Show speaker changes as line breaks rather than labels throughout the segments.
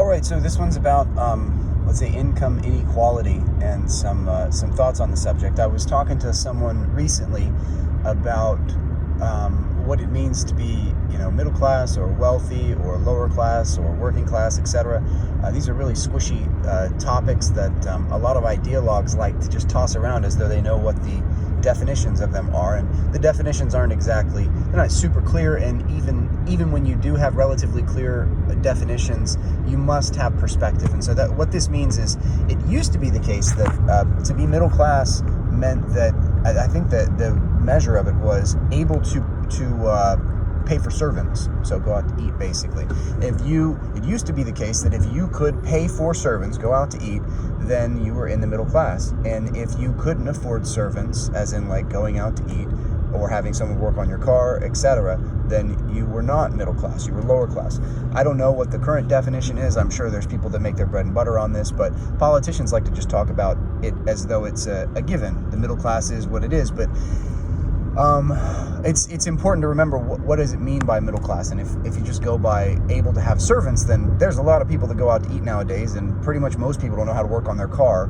All right, so this one's about, let's say, income inequality and some thoughts on the subject. I was talking to someone recently about what it means to be, middle class or wealthy or lower class or working class, etc. These are really squishy topics that a lot of ideologues like to just toss around as though they know what the definitions of them are, and the definitions aren't exactly, they're not super clear, and even when you do have relatively clear definitions, you must have perspective. And so that what this means is, it used to be the case that to be middle class meant that, I think that the measure of it was able to pay for servants, so go out to eat, basically. It used to be the case that if you could pay for servants, go out to eat, then you were in the middle class. And if you couldn't afford servants, as in like going out to eat or having someone work on your car, etc., then you were not middle class, you were lower class. I don't know what the current definition is. I'm sure there's people that make their bread and butter on this, but politicians like to just talk about it as though it's a given. The middle class is what it is, but it's important to remember what does it mean by middle class. And if you just go by able to have servants, then there's a lot of people that go out to eat nowadays, and pretty much most people don't know how to work on their car.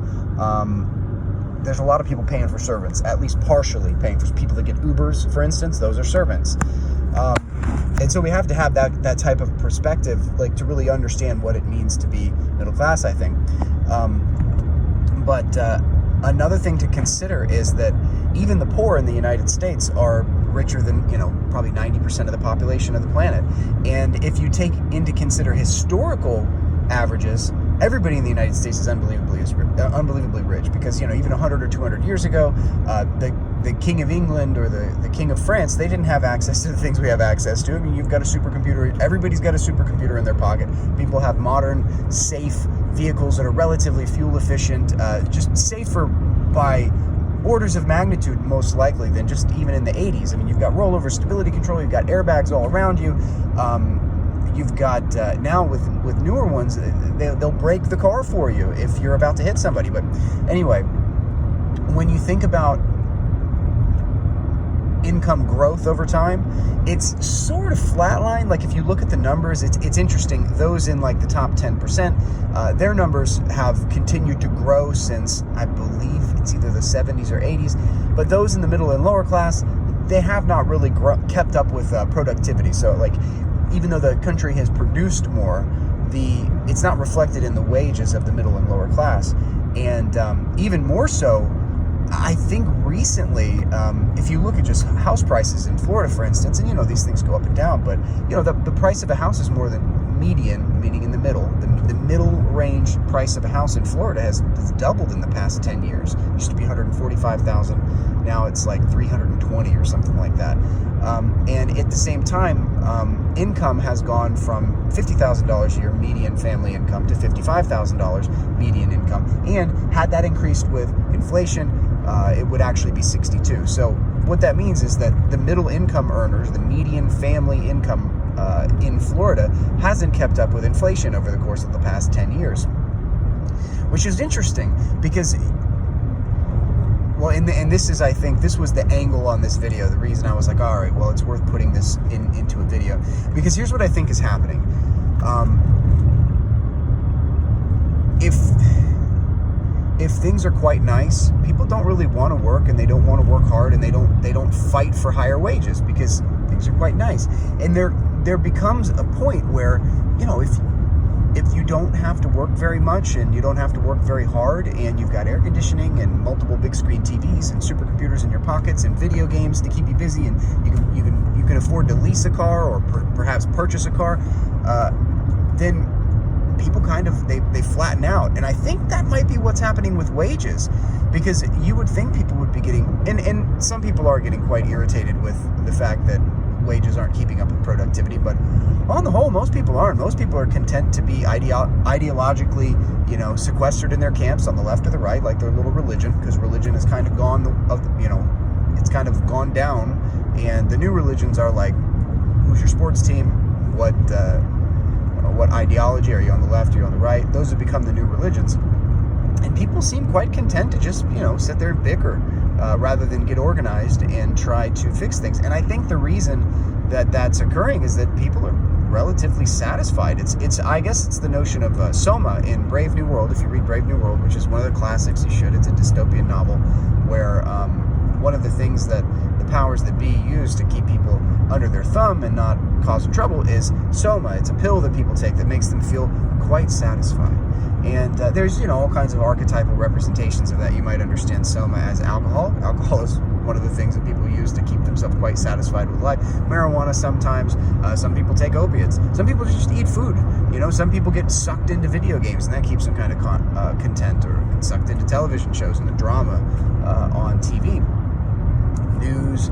There's a lot of people paying for servants, at least partially paying for people that get Ubers, for instance. Those are servants. And so we have to have that type of perspective, like, to really understand what it means to be middle class, I think. But another thing to consider is that even the poor in the United States are richer than, probably 90% of the population of the planet. And if you take into consider historical averages, everybody in the United States is unbelievably rich, because, even 100 or 200 years ago, the King of England or the King of France, they didn't have access to the things we have access to. I mean, you've got a supercomputer. Everybody's got a supercomputer in their pocket. People have modern, safe vehicles that are relatively fuel efficient, just safer by orders of magnitude, most likely, than just even in the 80s. I mean, you've got rollover stability control, you've got airbags all around you. You've got, now with newer ones, they'll brake the car for you if you're about to hit somebody. But anyway, when you think about income growth over time, it's sort of flatline. Like, if you look at the numbers, it's interesting. Those in like the top 10%, their numbers have continued to grow since, I believe it's either the 70s or 80s. But those in the middle and lower class, they have not really kept up with productivity. So, like, even though the country has produced more, it's not reflected in the wages of the middle and lower class. And even more so, I think recently, if you look at just house prices in Florida, for instance, and these things go up and down, but the price of a house is more than median, meaning in the middle. The middle range price of a house in Florida has doubled in the past 10 years. It used to be $145,000. Now it's like $320 or something like that. And at the same time, income has gone from $50,000 a year median family income to $55,000 median income. And had that increased with inflation, it would actually be 62. So what that means is that the middle income earners, the median family income in Florida, hasn't kept up with inflation over the course of the past 10 years, which is interesting because, well, and this is, I think, this was the angle on this video. The reason I was like, all right, well, it's worth putting this into a video, because here's what I think is happening. If things are quite nice, people don't really want to work, and they don't want to work hard, and they don't fight for higher wages because things are quite nice. And there becomes a point where, if you don't have to work very much, and you don't have to work very hard, and you've got air conditioning and multiple big screen TVs and supercomputers in your pockets and video games to keep you busy, and you can afford to lease a car or perhaps purchase a car, then people kind of, they flatten out. And I think that might be what's happening with wages, because you would think people would be getting, and some people are getting quite irritated with the fact that wages aren't keeping up with productivity, but on the whole, most people aren't. Most people are content to be ideologically, sequestered in their camps on the left or the right, like their little religion, because religion has kind of gone, it's kind of gone down, and the new religions are like, who's your sports team? What ideology? Are you on the left? Are you on the right? Those have become the new religions. And people seem quite content to just, sit there and bicker rather than get organized and try to fix things. And I think the reason that that's occurring is that people are relatively satisfied. It's I guess it's the notion of Soma in Brave New World. If you read Brave New World, which is one of the classics, you should. It's a dystopian novel where one of the things that the powers that be use to keep people under their thumb and not cause them trouble is Soma. It's a pill that people take that makes them feel quite satisfied. And there's, all kinds of archetypal representations of that. You might understand Soma as alcohol. Alcohol is one of the things that people use to keep themselves quite satisfied with life. Marijuana sometimes. Some people take opiates. Some people just eat food. Some people get sucked into video games, and that keeps them kind of content, or get sucked into television shows and the drama on TV. News.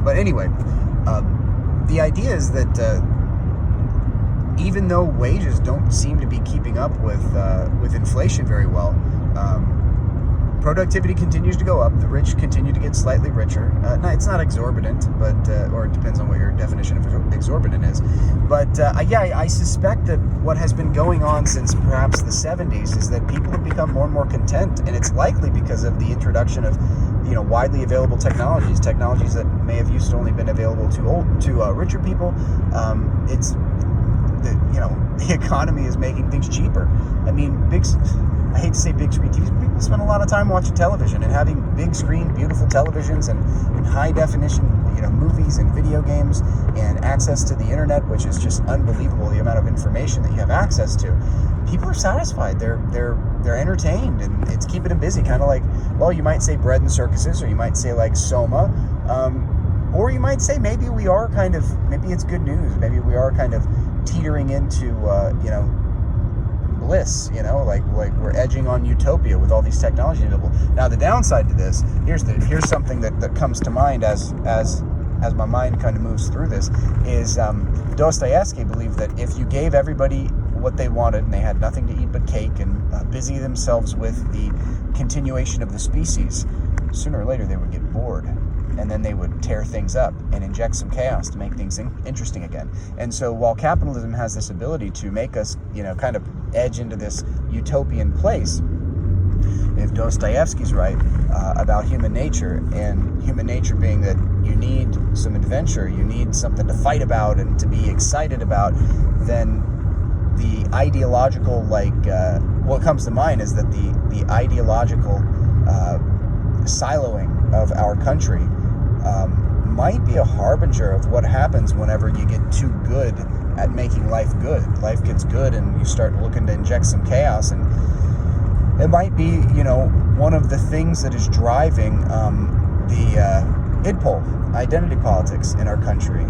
But anyway, the idea is that even though wages don't seem to be keeping up with inflation very well, productivity continues to go up. The rich continue to get slightly richer. It's not exorbitant, but or it depends on what your definition of exorbitant is. But I suspect that what has been going on since perhaps the 70s is that people have become more and more content, and it's likely because of the introduction of widely available technologies that may have used to only been available to richer people. The economy is making things cheaper. I mean, I hate to say big screen TVs, but people spend a lot of time watching television, and having big screen, beautiful televisions and high definition, movies and video games and access to the internet, which is just unbelievable, the amount of information that you have access to. People are satisfied. They're entertained, and it's keeping them busy. Kind of like, well, you might say bread and circuses, or you might say like Soma, or you might say maybe it's good news. Maybe we are kind of teetering into bliss, like we're edging on utopia with all these technologies available. Now the downside to this, here's something that comes to mind as my mind kind of moves through this, is Dostoevsky believed that if you gave everybody what they wanted and they had nothing to eat but cake and busy themselves with the continuation of the species, sooner or later they would get bored. And then they would tear things up and inject some chaos to make things interesting again. And so while capitalism has this ability to make us, kind of edge into this utopian place, if Dostoevsky's right about human nature, and human nature being that you need some adventure, you need something to fight about and to be excited about, then the ideological, what comes to mind is that the ideological siloing of our country might be a harbinger of what happens whenever you get too good at making life good. Life gets good and you start looking to inject some chaos, and it might be, one of the things that is driving the IDPOL, identity politics, in our country.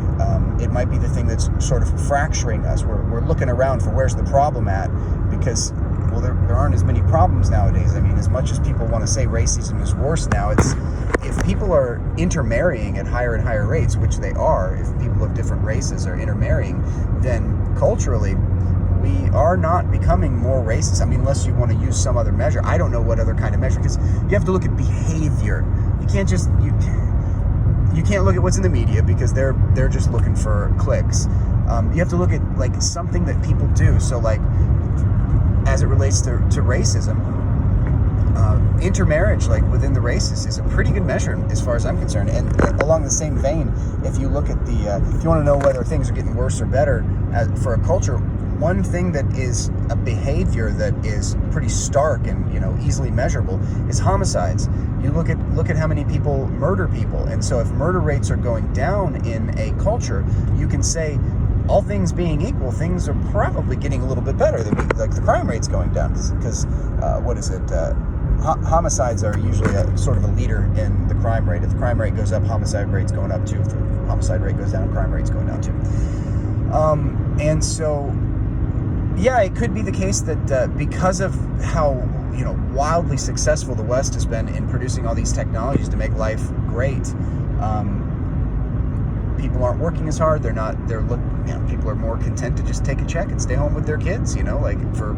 It might be the thing that's sort of fracturing us. We're looking around for where's the problem at, because there aren't as many problems nowadays. I mean, as much as people want to say racism is worse now, if people are intermarrying at higher and higher rates, which they are, if people of different races are intermarrying, then culturally we are not becoming more racist. I mean, unless you want to use some other measure. I don't know what other kind of measure, because you have to look at behavior. You can't just you can't look at what's in the media, because they're just looking for clicks. You have to look at something that people do. So as it relates to racism, intermarriage within the races is a pretty good measure as far as I'm concerned. And along the same vein, if you look at if you want to know whether things are getting worse or better for a culture, one thing that is a behavior that is pretty stark and easily measurable is homicides. You look at how many people murder people, and so if murder rates are going down in a culture, you can say, all things being equal, things are probably getting a little bit better. The crime rate's going down, because homicides are usually a sort of a leader in the crime rate. If the crime rate goes up, homicide rate's going up too. If the homicide rate goes down, crime rate's going down too. And so, yeah, it could be the case that because of how wildly successful the West has been in producing all these technologies to make life great, people aren't working as hard. People are more content to just take a check and stay home with their kids. For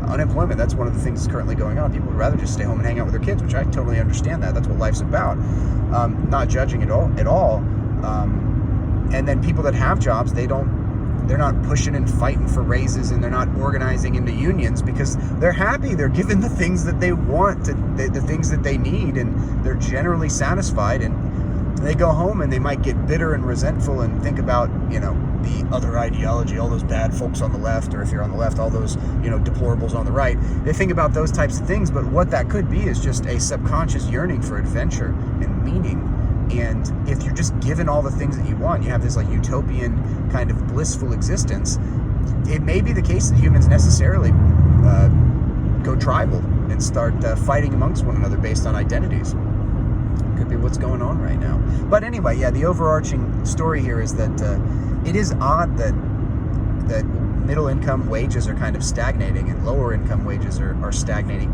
unemployment, that's one of the things that's currently going on. People would rather just stay home and hang out with their kids, which I totally understand that. That's what life's about. Not judging at all. And then people that have jobs, they're not pushing and fighting for raises, and they're not organizing into unions, because they're happy. They're given the things that they want, the things that they need, and they're generally satisfied. And they go home and they might get bitter and resentful and think about, the other ideology, all those bad folks on the left, or if you're on the left, all those, deplorables on the right. They think about those types of things, but what that could be is just a subconscious yearning for adventure and meaning. And if you're just given all the things that you want, you have this like utopian kind of blissful existence, it may be the case that humans necessarily go tribal and start fighting amongst one another based on identities. Could be what's going on right now. But anyway, yeah, the overarching story here is that it is odd that middle income wages are kind of stagnating and lower income wages are stagnating,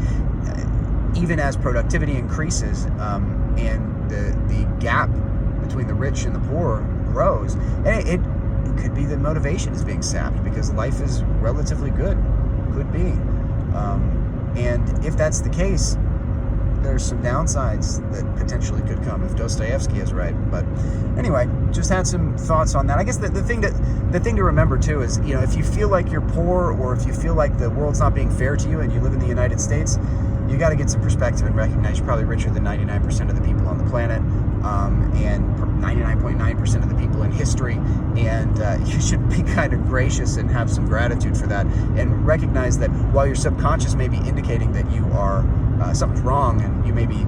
even as productivity increases, and the gap between the rich and the poor grows. And it could be that motivation is being sapped because life is relatively good. Could be. And if that's the case, there's some downsides that potentially could come if Dostoevsky is right. But anyway, just had some thoughts on that. I guess the thing to remember too is, if you feel like you're poor, or if you feel like the world's not being fair to you and you live in the United States, you got to get some perspective and recognize you're probably richer than 99% of the people on the planet, and 99.9% of the people in history, and you should be kind of gracious and have some gratitude for that, and recognize that while your subconscious may be indicating that you are something's wrong, and you may be,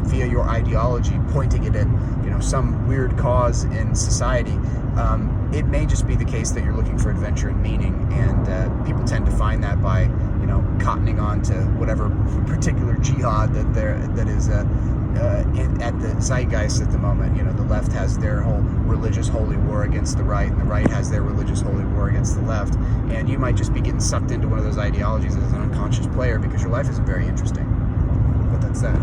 via your ideology pointing it at, some weird cause in society, it may just be the case that you're looking for adventure and meaning, and people tend to find that by, cottoning on to whatever particular jihad that is at the zeitgeist at the moment. The left has their whole religious holy war against the right, and the right has their religious holy war against the left, and you might just be getting sucked into one of those ideologies as an unconscious player because your life isn't very interesting. But that's that.